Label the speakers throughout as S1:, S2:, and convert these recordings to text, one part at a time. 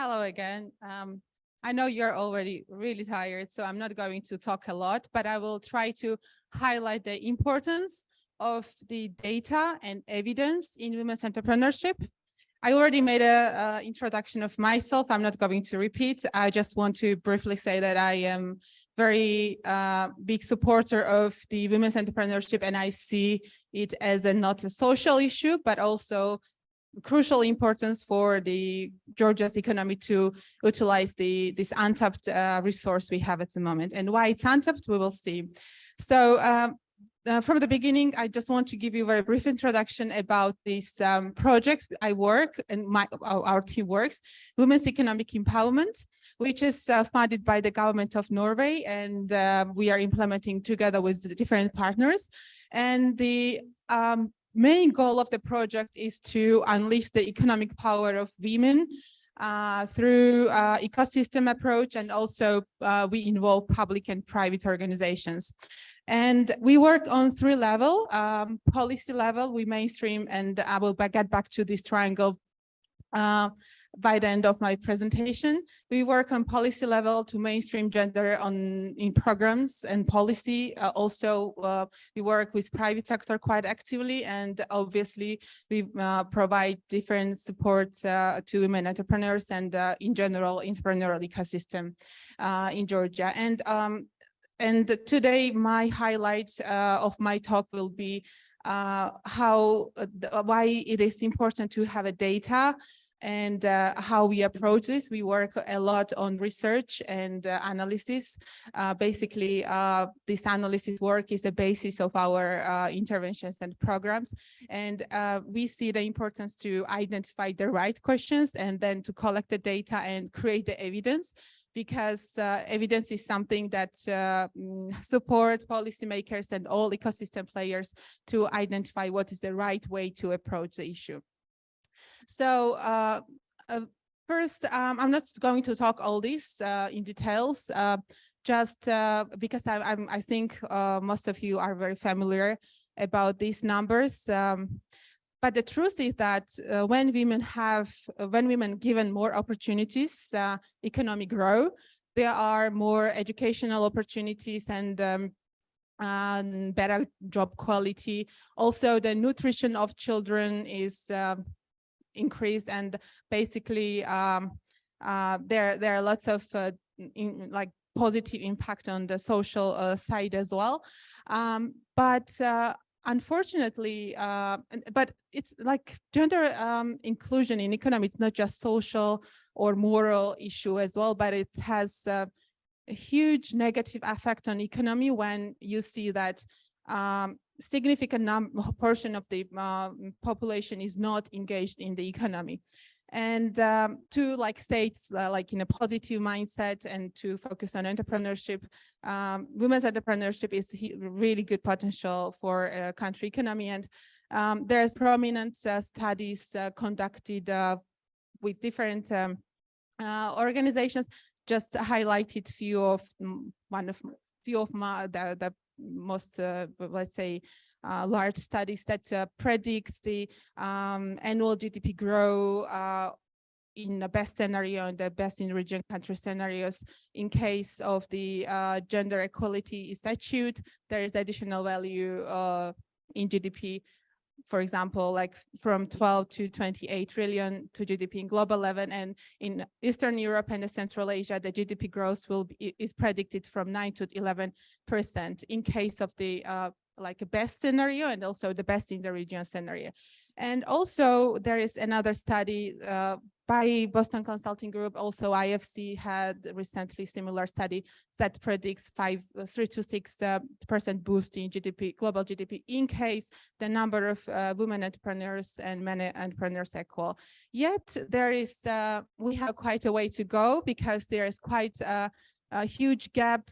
S1: Hello again. I know you're already really tired, so I'm not going to talk a lot, but I will try to highlight the importance of the data and evidence in women's entrepreneurship. I already made an introduction of myself. I'm not going to repeat. I just want to briefly say that I am very big supporter of the women's entrepreneurship, and I see it as not a social issue, but also crucial importance for the Georgia's economy to utilize this untapped resource we have at the moment. And why it's untapped, we will see. So from the beginning, I just want to give you a very brief introduction about this project I work and our team works, Women's Economic Empowerment, which is funded by the government of Norway, and we are implementing together with the different partners. And the main goal of the project is to unleash the economic power of women through ecosystem approach, and also we involve public and private organizations. And we work on three levels. Policy level, we mainstream, and I will get back to this triangle by the end of my presentation. We work on policy level to mainstream gender in programs and policy. Also, we work with private sector quite actively, and obviously we provide different support to women entrepreneurs and in general entrepreneurial ecosystem in Georgia. And today my highlight of my talk will be why it is important to have a data and how we approach this. We work a lot on research and analysis. Basically, this analysis work is the basis of our interventions and programs. And we see the importance to identify the right questions and then to collect the data and create the evidence, because evidence is something that support policymakers and all ecosystem players to identify what is the right way to approach the issue. So first, I'm not going to talk all this in details, just because I think most of you are very familiar about these numbers. But the truth is that when women given more opportunities, economic grow, there are more educational opportunities and better job quality. Also, the nutrition of children is increased, and basically there are lots of positive impact on the social side as well. But unfortunately, but it's like gender inclusion in economy, it's not just social or moral issue as well, but it has a huge negative effect on economy when you see that significant portion of the population is not engaged in the economy. And to states in a positive mindset and to focus on entrepreneurship, women's entrepreneurship is really good potential for a country economy. And there's prominent studies conducted with different organizations. Just highlighted few of the most, let's say, large studies that predicts the annual GDP grow in the best scenario and the best in region country scenarios. In case of the gender equality is achieved, there is additional value in GDP. For example, like from 12 to 28 trillion to GDP in global level, and in Eastern Europe and Central Asia, the GDP growth is predicted from 9 to 11% in case of the a best scenario, and also the best in the region scenario. And also there is another study by Boston Consulting Group. Also IFC had recently similar study that predicts 3 to 6% boost in GDP, global GDP, in case the number of women entrepreneurs and men entrepreneurs equal. Yet there is we have quite a way to go, because there is quite a huge gap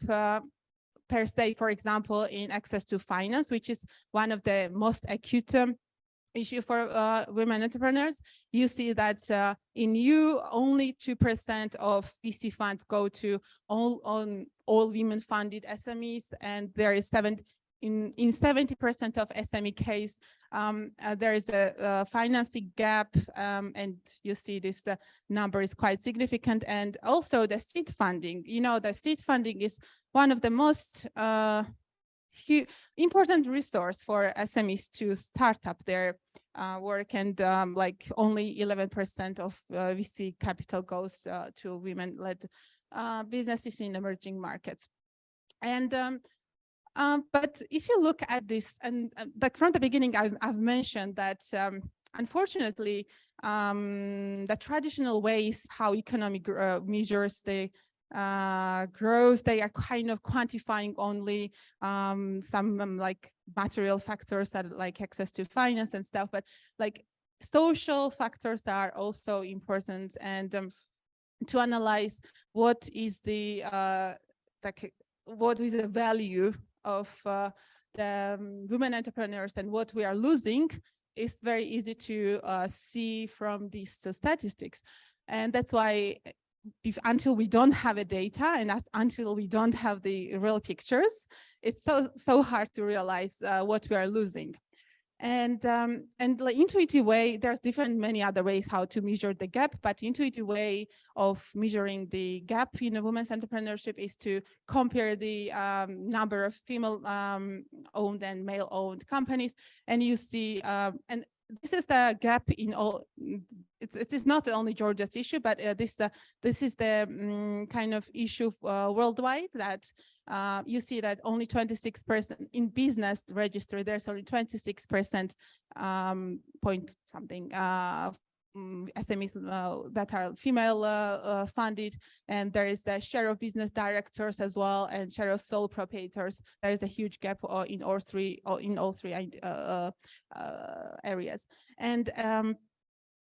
S1: per se, for example, in access to finance, which is one of the most acute issue for women entrepreneurs. You see that in EU, only 2% of VC funds go to all women-funded SMEs, and there is in 70% of SME case, there is a financing gap, and you see this number is quite significant. And also the seed funding. You know, the seed funding is one of the most important resource for SMEs to start up their work, and like only 11% of VC capital goes to women-led businesses in emerging markets. And but if you look at this, and like from the beginning, I've mentioned that unfortunately, the traditional ways how economy measures the growth, they are kind of quantifying only some like material factors that like access to finance and stuff, but like social factors are also important. And to analyze what is the what is the value of the women entrepreneurs and what we are losing is very easy to see from these statistics. And that's why until we don't have a data and until we don't have the real pictures, it's so hard to realize what we are losing. And the intuitive way, there's many other ways how to measure the gap, but intuitive way of measuring the gap in a women's entrepreneurship is to compare the number of female owned and male owned companies. And you see, and this is the gap in all, it is not only Georgia's issue, but this is the kind of issue worldwide, that you see that only 26% in business registry, there's only 26% point something SMEs that are female funded, and there is a share of business directors as well, and share of sole proprietors. There is a huge gap in all three areas. And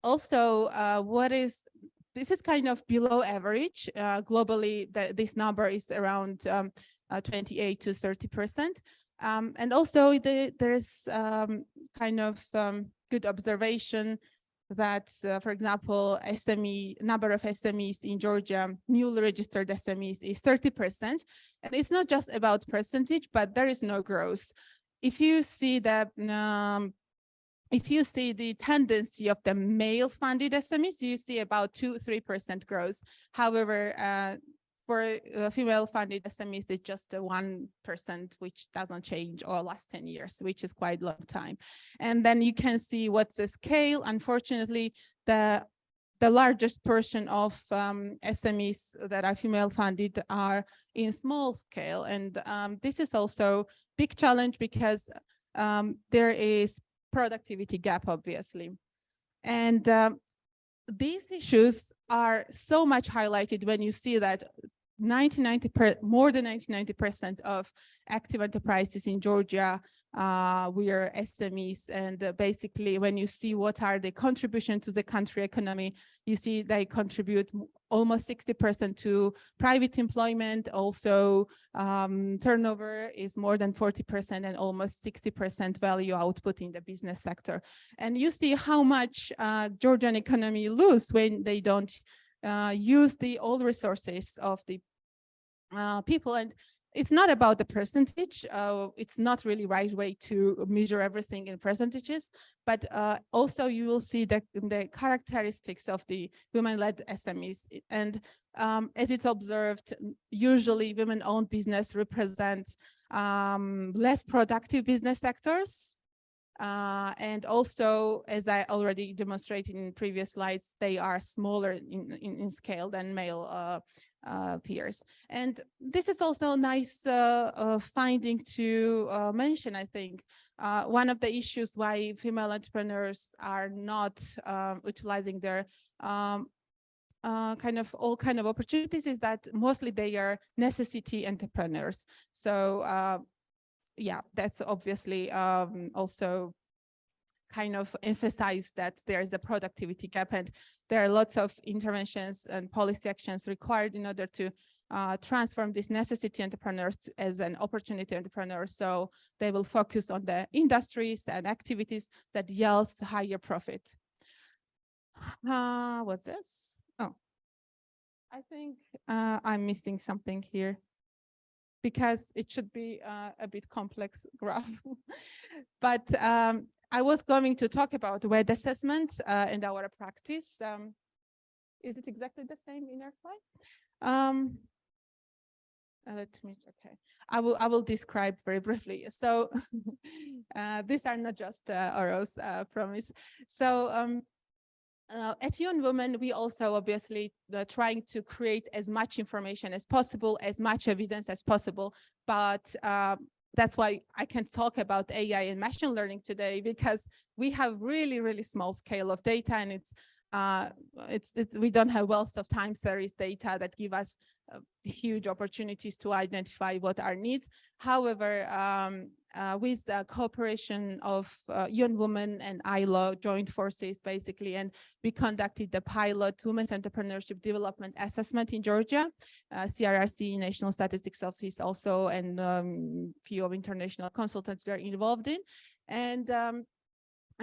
S1: also, this is kind of below average. Globally, this number is around 28 to 30%. And also, there's kind of good observation that, for example, number of SMEs in Georgia, newly registered SMEs, is 30%. And it's not just about percentage, but there is no growth. If you see the tendency of the male-funded SMEs, you see about 2-3% growth. However, for female-funded SMEs, it's just 1%, which doesn't change over the last 10 years, which is quite a long time. And then you can see what's the scale. Unfortunately, the largest portion of SMEs that are female-funded are in small scale. And this is also a big challenge because there is productivity gap, obviously. And these issues are so much highlighted when you see that more than 90% of active enterprises in Georgia we are SMEs. And basically, when you see what are the contribution to the country economy, you see they contribute almost 60% to private employment. Also, turnover is more than 40% and almost 60% value output in the business sector. And you see how much Georgian economy lose when they don't use the all resources of the people. And it's not about the percentage. It's not really right way to measure everything in percentages, but also you will see the characteristics of the women-led SMEs. And as it's observed, usually women-owned business represent less productive business sectors. And also, as I already demonstrated in previous slides, they are smaller in scale than male peers. And this is also a nice finding to mention, I think. One of the issues why female entrepreneurs are not utilizing their all kind of opportunities is that mostly they are necessity entrepreneurs. So yeah, that's obviously also kind of emphasize that there is a productivity gap, and there are lots of interventions and policy actions required in order to transform these necessity entrepreneurs as an opportunity entrepreneurs. So they will focus on the industries and activities that yields higher profit. What's this? Oh, I think I'm missing something here. because it should be a bit complex graph. But I was going to talk about WED assessment and our practice. Is it exactly the same in your slide? Let me, okay. I will describe very briefly. So these are not just Auro's promise. So at UN Women, we also obviously trying to create as much information as possible, as much evidence as possible. But that's why I can talk about AI and machine learning today, because we have really, really small scale of data, and we don't have wealth of time series data that give us huge opportunities to identify what our needs. However, with the cooperation of UN Women and ILO joint forces, basically, and we conducted the pilot Women's Entrepreneurship Development Assessment in Georgia, CRRC, National Statistics Office also, and few of international consultants were involved in. And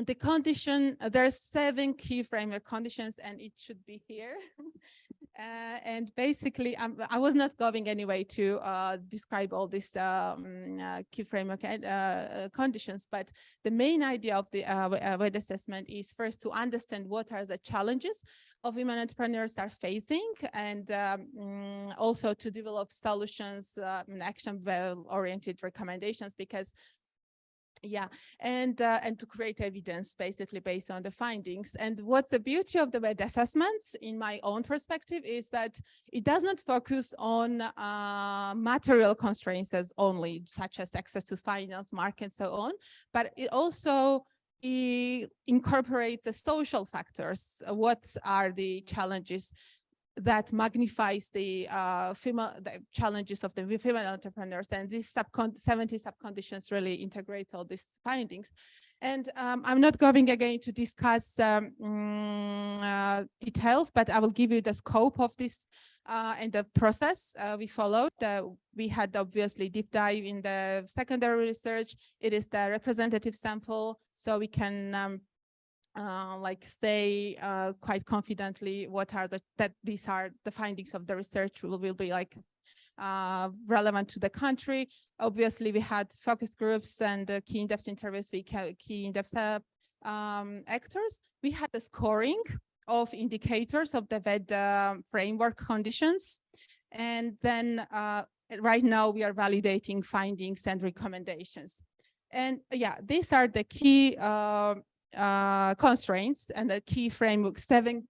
S1: the condition, there are 7 key framework conditions, and it should be here. And basically, I was not going anyway to describe all these key framework conditions, but the main idea of the WED assessment is first to understand what are the challenges of women entrepreneurs are facing, and also to develop solutions and action-oriented recommendations, because and to create evidence basically based on the findings. And what's the beauty of the WED assessments, in my own perspective, is that it does not focus on material constraints as only, such as access to finance, market, and so on, but it also incorporates the social factors. What are the challenges that magnifies the challenges of the female entrepreneurs, and these 70 subconditions really integrates all these findings. And I'm not going again to discuss details, but I will give you the scope of this and the process we followed. We had obviously deep dive in the secondary research. It is the representative sample, so we can say quite confidently what are these are the findings of the research will be like relevant to the country. Obviously, we had focus groups and key in-depth interviews with key in-depth actors. We had the scoring of indicators of the WED framework conditions, and then right now we are validating findings and recommendations. And these are the key constraints and the key framework, six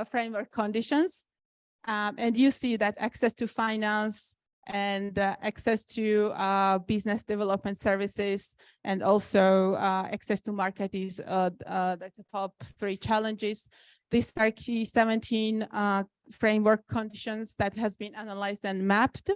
S1: framework conditions. And you see that access to finance and access to business development services, and also access to market is the top 3 challenges. These are key 17 framework conditions that has been analyzed and mapped.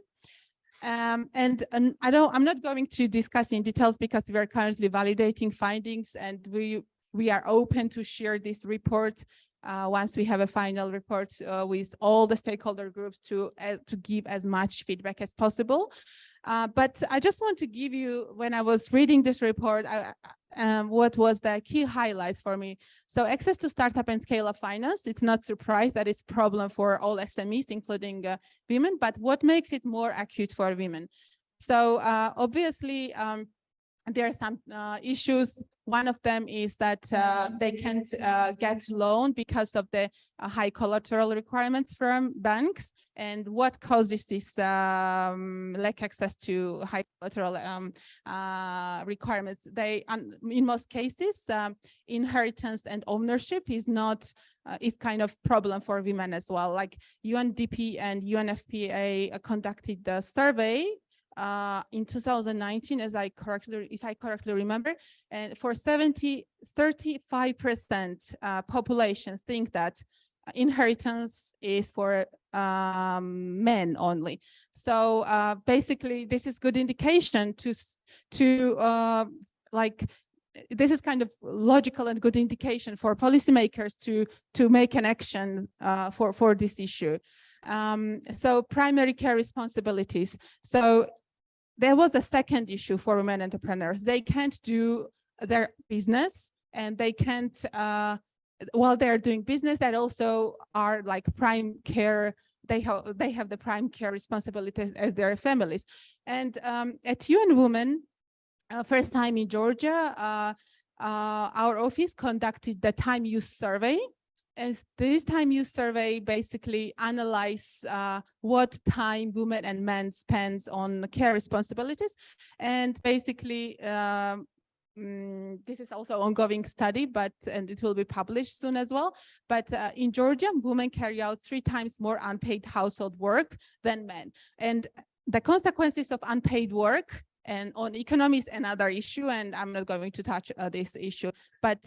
S1: I'm not going to discuss in details because we are currently validating findings, and we are open to share this report once we have a final report with all the stakeholder groups to give as much feedback as possible. But I just want to give you, when I was reading this report, what was the key highlights for me. So access to startup and scale-up finance, it's not surprise that it's a problem for all SMEs, including women, but what makes it more acute for women? So obviously, there are some issues. One of them is that they can't get loan because of the high collateral requirements from banks. And what causes this lack access to high collateral requirements? In most cases, inheritance and ownership is kind of problem for women as well. Like UNDP and UNFPA conducted the survey in 2019, if I correctly remember, and for 35% population think that inheritance is for men only. So basically, this is good indication this is kind of logical and good indication for policymakers to make an action for this issue. So primary care responsibilities. So there was a second issue for women entrepreneurs. They can't do their business, and they can't, while they're doing business, that also are like prime care they have the prime care responsibilities as their families. And at UN Women, first time in Georgia, our office conducted the time use survey. And this time use survey basically analyze what time women and men spend on care responsibilities. And basically, this is also an ongoing study, and it will be published soon as well. But in Georgia, women carry out 3 times more unpaid household work than men. And the consequences of unpaid work and on economy is another issue, and I'm not going to touch this issue. But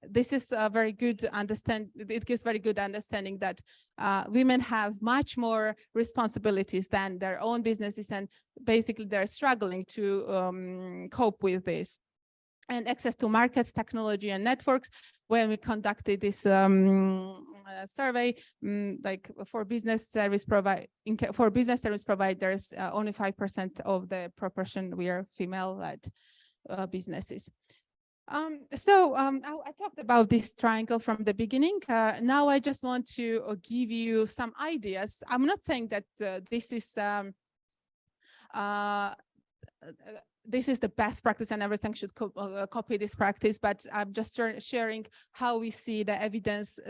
S1: this is a very good it gives very good understanding that women have much more responsibilities than their own businesses, and basically they're struggling to cope with this. And access to markets, technology, and networks. When we conducted this survey, like for business service providers, only 5% of the proportion we are female-led businesses. I talked about this triangle from the beginning. Now I just want to give you some ideas. I'm not saying that this is the best practice and everything should copy this practice, but I'm just sharing how we see the evidence,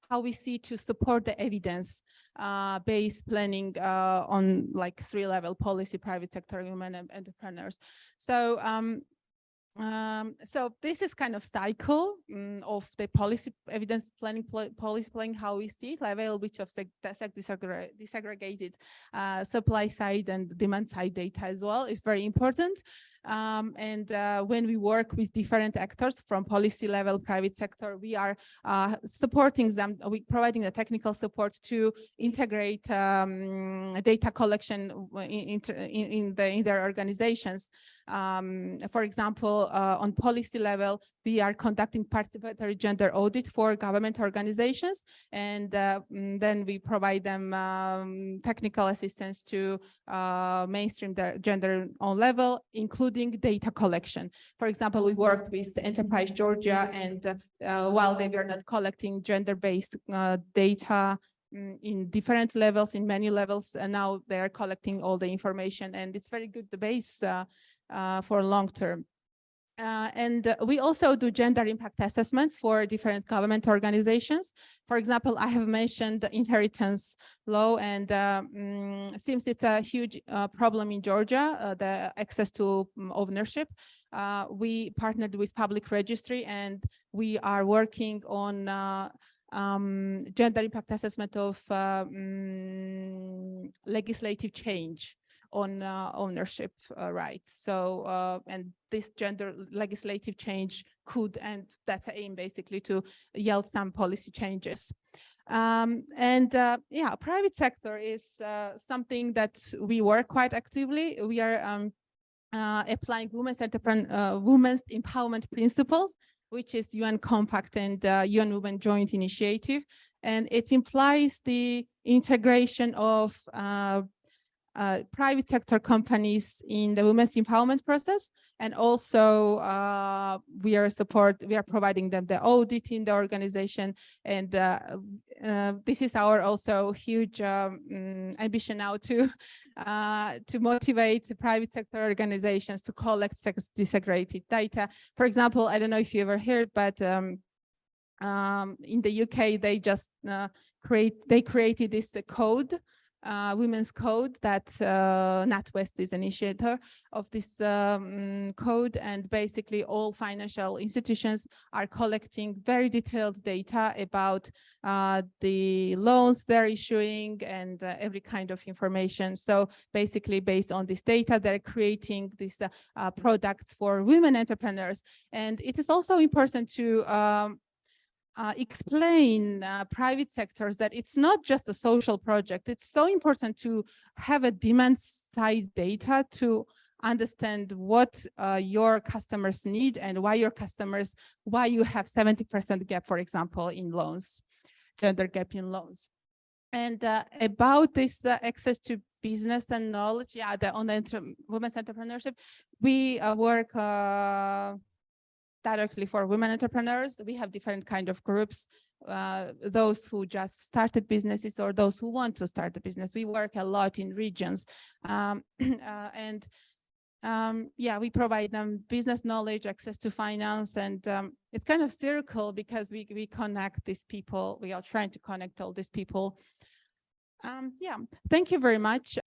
S1: how we see to support the evidence-based planning on like 3-level policy, private sector, women entrepreneurs. So this is kind of cycle of the policy evidence planning, policy planning, how we see it, level which of disaggregated supply side and demand side data as well is very important. When we work with different actors from policy level, private sector, we are supporting them, we providing the technical support to integrate data collection in their organizations. For example, on policy level, we are conducting participatory gender audit for government organizations, and then we provide them technical assistance to mainstream their gender on level, including data collection. For example, we worked with Enterprise Georgia, and while they were not collecting gender-based data in different levels, in many levels, and now they are collecting all the information, and it's very good the base for long term. We also do gender impact assessments for different government organizations. For example, I have mentioned the inheritance law, and since it's a huge problem in Georgia, the access to ownership, we partnered with Public Registry, and we are working on gender impact assessment of legislative change on ownership rights. So, and this gender legislative change could, and that's the aim basically, to yield some policy changes. Yeah, private sector is something that we work quite actively. We are applying women's empowerment principles, which is UN Compact and UN Women Joint Initiative, and it implies the integration of private sector companies in the women's empowerment process, and also we are providing them the audit in the organization, and this is our also huge ambition now to motivate the private sector organizations to collect disaggregated data. For example, I don't know if you ever heard, but in the UK they just created this code, women's code, that NatWest is initiator of this code, and basically all financial institutions are collecting very detailed data about the loans they're issuing and every kind of information. So basically, based on this data, they're creating these products for women entrepreneurs. And it is also important to explain private sectors that it's not just a social project. It's so important to have a demand side data to understand what your customers need and why you have 70% gap, for example, in loans, gender gap in loans. And about this access to business and knowledge, yeah, on the women's entrepreneurship, we work directly for women entrepreneurs. We have different kind of groups those who just started businesses or those who want to start a business. We work a lot in regions, and yeah, we provide them business knowledge, access to finance, and it's kind of circle because we connect these people. We are trying to connect all these people. Yeah, thank you very much.